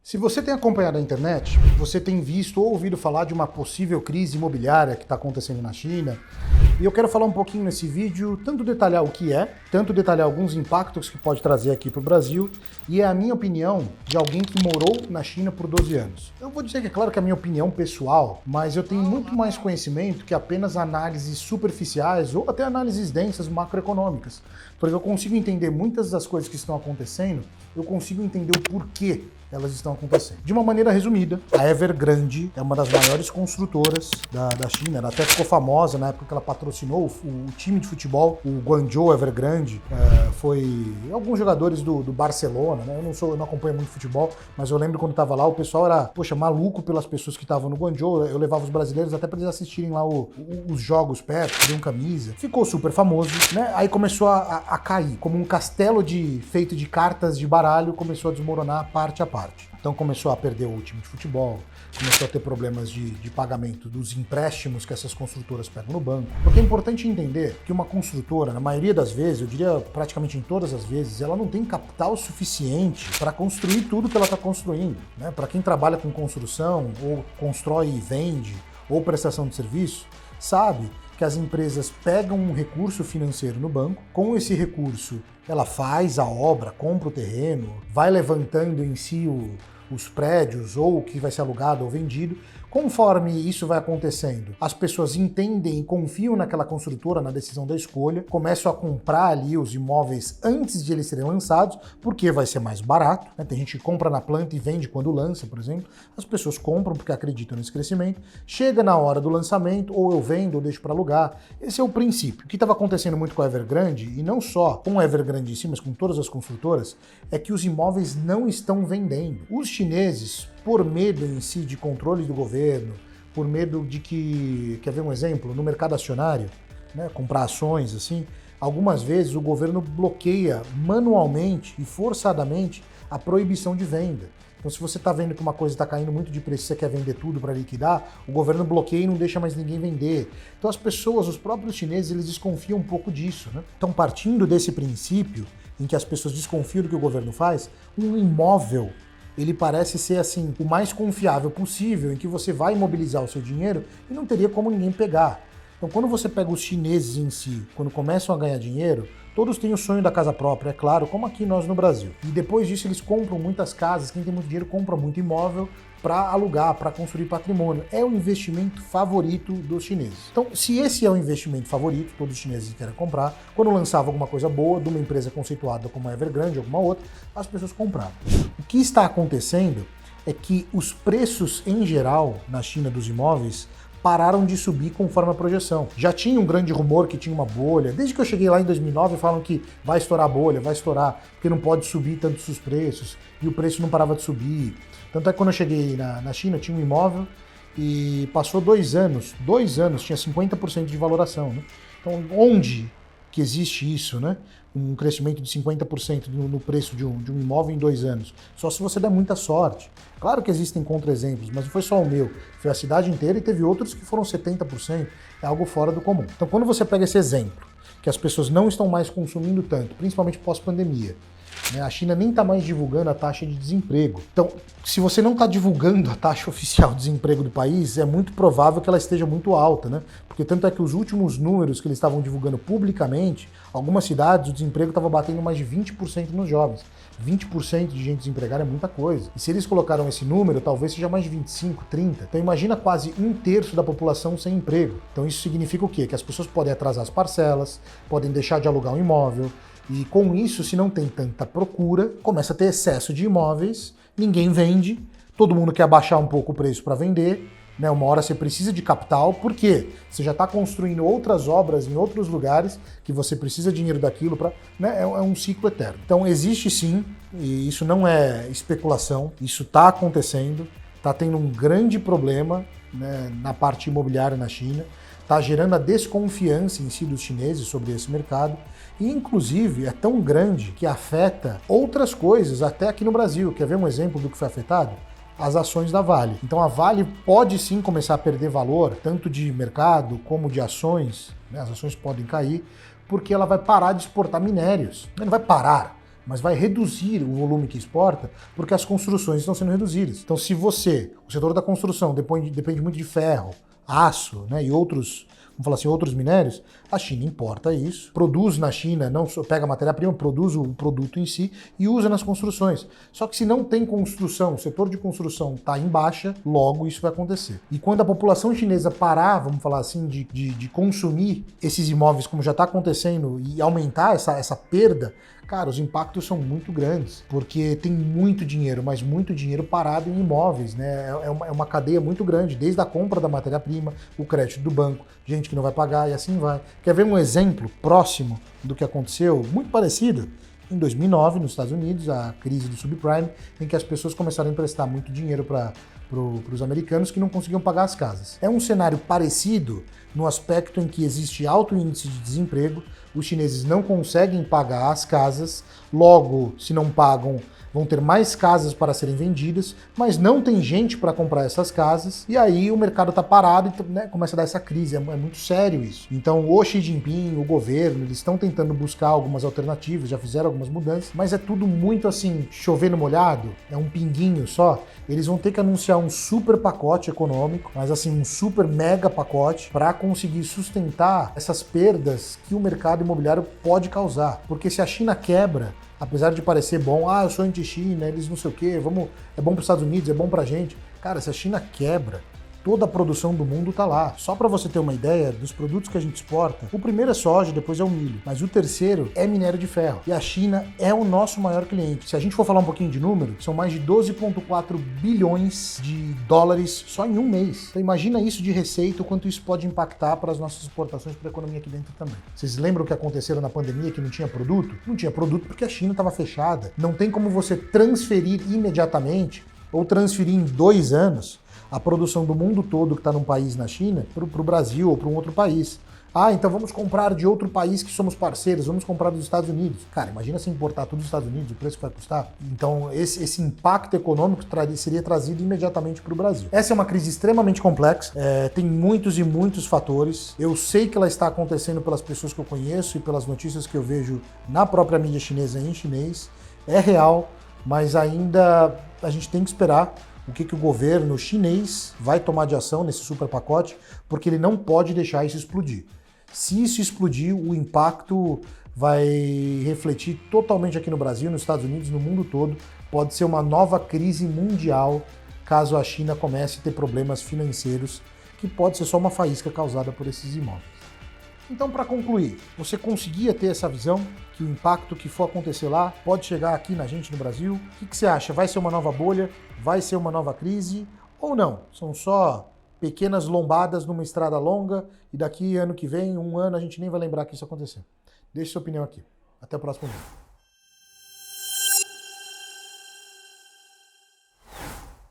Se você tem acompanhado a internet, você tem visto ou ouvido falar de uma possível crise imobiliária que está acontecendo na China. E eu quero falar um pouquinho nesse vídeo, tanto detalhar o que é, tanto detalhar alguns impactos que pode trazer aqui para o Brasil, e é a minha opinião de alguém que morou na China por 12 anos. Eu vou dizer que é claro que é a minha opinião pessoal, mas eu tenho muito mais conhecimento que apenas análises superficiais ou até análises densas macroeconômicas, porque eu consigo entender muitas das coisas que estão acontecendo, eu consigo entender o porquê elas estão acontecendo. De uma maneira resumida, a Evergrande é uma das maiores construtoras da China. Ela até ficou famosa na época que ela patrocinou o time de futebol, o Guangzhou Evergrande. Foi alguns jogadores do Barcelona, né? Eu não acompanho muito futebol, mas eu lembro quando estava lá, o pessoal era, maluco pelas pessoas que estavam no Guangzhou. Eu levava os brasileiros até para eles assistirem lá os jogos perto, teriam camisa. Ficou super famoso, né? Aí começou a cair, como um castelo feito de cartas de baralho, começou a desmoronar parte a parte. Então começou a perder o time de futebol, começou a ter problemas de pagamento dos empréstimos que essas construtoras pegam no banco. Porque é importante entender que uma construtora, na maioria das vezes, eu diria praticamente em todas as vezes, ela não tem capital suficiente para construir tudo que ela está construindo, né? Para quem trabalha com construção, ou constrói e vende, ou prestação de serviço, sabe que as empresas pegam um recurso financeiro no banco, com esse recurso ela faz a obra, compra o terreno, vai levantando em si os prédios ou o que vai ser alugado ou vendido. Conforme isso vai acontecendo, as pessoas entendem e confiam naquela construtora, na decisão da escolha, começam a comprar ali os imóveis antes de eles serem lançados, porque vai ser mais barato, né? Tem gente que compra na planta e vende quando lança, por exemplo. As pessoas compram porque acreditam nesse crescimento. Chega na hora do lançamento, ou eu vendo ou deixo para alugar. Esse é o princípio. O que estava acontecendo muito com a Evergrande, e não só com a Evergrande em si, mas com todas as construtoras, é que os imóveis não estão vendendo. Os chineses, por medo em si de controle do governo, por medo de que, quer ver um exemplo, no mercado acionário, né, comprar ações assim, algumas vezes o governo bloqueia manualmente e forçadamente a proibição de venda. Então, se você está vendo que uma coisa está caindo muito de preço e você quer vender tudo para liquidar, o governo bloqueia e não deixa mais ninguém vender. Então, as pessoas, os próprios chineses, eles desconfiam um pouco disso, né? Então, partindo desse princípio, em que as pessoas desconfiam do que o governo faz, um imóvel ele parece ser assim o mais confiável possível, em que você vai imobilizar o seu dinheiro e não teria como ninguém pegar. Então, quando você pega os chineses em si, quando começam a ganhar dinheiro, todos têm o sonho da casa própria, é claro, como aqui nós no Brasil. E depois disso eles compram muitas casas, quem tem muito dinheiro compra muito imóvel para alugar, para construir patrimônio. É o investimento favorito dos chineses. Então, se esse é o investimento favorito, todos os chineses querem comprar, quando lançava alguma coisa boa de uma empresa conceituada como a Evergrande ou alguma outra, as pessoas compravam. O que está acontecendo é que os preços em geral na China dos imóveis pararam de subir conforme a projeção. Já tinha um grande rumor que tinha uma bolha. Desde que eu cheguei lá em 2009, falam que vai estourar a bolha, vai estourar, porque não pode subir tantos os preços, e o preço não parava de subir. Tanto é que quando eu cheguei na China, eu tinha um imóvel e passou 2 anos, tinha 50% de valoração, né? Então, onde que existe isso, né? Um crescimento de 50% no preço de um imóvel em 2 anos. Só se você der muita sorte. Claro que existem contra-exemplos, mas não foi só o meu. Foi a cidade inteira e teve outros que foram 70%. É algo fora do comum. Então, quando você pega esse exemplo, que as pessoas não estão mais consumindo tanto, principalmente pós-pandemia, né? A China nem está mais divulgando a taxa de desemprego. Então, se você não está divulgando a taxa oficial de desemprego do país, é muito provável que ela esteja muito alta, né? Porque tanto é que os últimos números que eles estavam divulgando publicamente, algumas cidades o desemprego estava batendo mais de 20% nos jovens. 20% de gente desempregada é muita coisa. E se eles colocaram esse número, talvez seja mais de 25, 30. Então imagina quase 1/3 da população sem emprego. Então isso significa o quê? Que as pessoas podem atrasar as parcelas, podem deixar de alugar um imóvel, e com isso, se não tem tanta procura, começa a ter excesso de imóveis, ninguém vende, todo mundo quer abaixar um pouco o preço para vender, né? Uma hora você precisa de capital, porque você já está construindo outras obras em outros lugares que você precisa de dinheiro daquilo para, né? É um ciclo eterno. Então existe sim, e isso não é especulação, isso está acontecendo, está tendo um grande problema, né, na parte imobiliária na China, está gerando a desconfiança em si dos chineses sobre esse mercado, e inclusive é tão grande que afeta outras coisas, até aqui no Brasil. Quer ver um exemplo do que foi afetado? As ações da Vale. Então a Vale pode sim começar a perder valor, tanto de mercado como de ações, né? As ações podem cair, porque ela vai parar de exportar minérios. Não vai parar, mas vai reduzir o volume que exporta porque as construções estão sendo reduzidas. Então, se o setor da construção depende muito de ferro, aço, né, e outros, vamos falar assim, outros minérios, a China importa isso, produz na China, não só pega a matéria-prima, produz o produto em si e usa nas construções. Só que se não tem construção, o setor de construção está em baixa, logo isso vai acontecer. E quando a população chinesa parar, vamos falar assim, de consumir esses imóveis como já está acontecendo e aumentar essa perda, cara, os impactos são muito grandes, porque tem muito dinheiro, mas muito dinheiro parado em imóveis, né? É uma cadeia muito grande, desde a compra da matéria-prima, o crédito do banco, gente que não vai pagar e assim vai. Quer ver um exemplo próximo do que aconteceu, muito parecido? Em 2009, nos Estados Unidos, a crise do subprime, em que as pessoas começaram a emprestar muito dinheiro para os americanos que não conseguiam pagar as casas. É um cenário parecido no aspecto em que existe alto índice de desemprego, os chineses não conseguem pagar as casas, logo, se não pagam, vão ter mais casas para serem vendidas, mas não tem gente para comprar essas casas, e aí o mercado está parado e, né, começa a dar essa crise, é muito sério isso. Então o Xi Jinping, o governo, eles estão tentando buscar algumas alternativas, já fizeram algumas mudanças, mas é tudo muito assim, chover no molhado, é um pinguinho só. Eles vão ter que anunciar um super pacote econômico, mas assim, um super mega pacote, para conseguir sustentar essas perdas que o mercado imobiliário pode causar. Porque se a China quebra, apesar de parecer bom, eu sou anti-China, eles não sei o quê, é bom para os Estados Unidos, é bom para a gente. Cara, se a China quebra, toda a produção do mundo tá lá. Só para você ter uma ideia dos produtos que a gente exporta, o primeiro é soja, depois é o milho, mas o terceiro é minério de ferro. E a China é o nosso maior cliente. Se a gente for falar um pouquinho de número, são mais de 12,4 bilhões de dólares só em um mês. Então imagina isso de receita, o quanto isso pode impactar para as nossas exportações, para a economia aqui dentro também. Vocês lembram o que aconteceu na pandemia, que não tinha produto? Não tinha produto porque a China estava fechada. Não tem como você transferir imediatamente ou transferir em 2 anos a produção do mundo todo que está num país na China para o Brasil ou para um outro país. Então vamos comprar de outro país que somos parceiros, vamos comprar dos Estados Unidos. Cara, imagina se importar tudo dos Estados Unidos, o preço que vai custar. Então esse impacto econômico seria trazido imediatamente para o Brasil. Essa é uma crise extremamente complexa, tem muitos e muitos fatores. Eu sei que ela está acontecendo pelas pessoas que eu conheço e pelas notícias que eu vejo na própria mídia chinesa em chinês. É real, mas ainda a gente tem que esperar o que o governo chinês vai tomar de ação nesse super pacote, porque ele não pode deixar isso explodir. Se isso explodir, o impacto vai refletir totalmente aqui no Brasil, nos Estados Unidos, no mundo todo. Pode ser uma nova crise mundial caso a China comece a ter problemas financeiros, que pode ser só uma faísca causada por esses imóveis. Então, para concluir, você conseguia ter essa visão que o impacto que for acontecer lá pode chegar aqui na gente no Brasil? O que você acha? Vai ser uma nova bolha? Vai ser uma nova crise? Ou não? São só pequenas lombadas numa estrada longa e daqui ano que vem, 1 ano, a gente nem vai lembrar que isso aconteceu. Deixe sua opinião aqui. Até o próximo vídeo.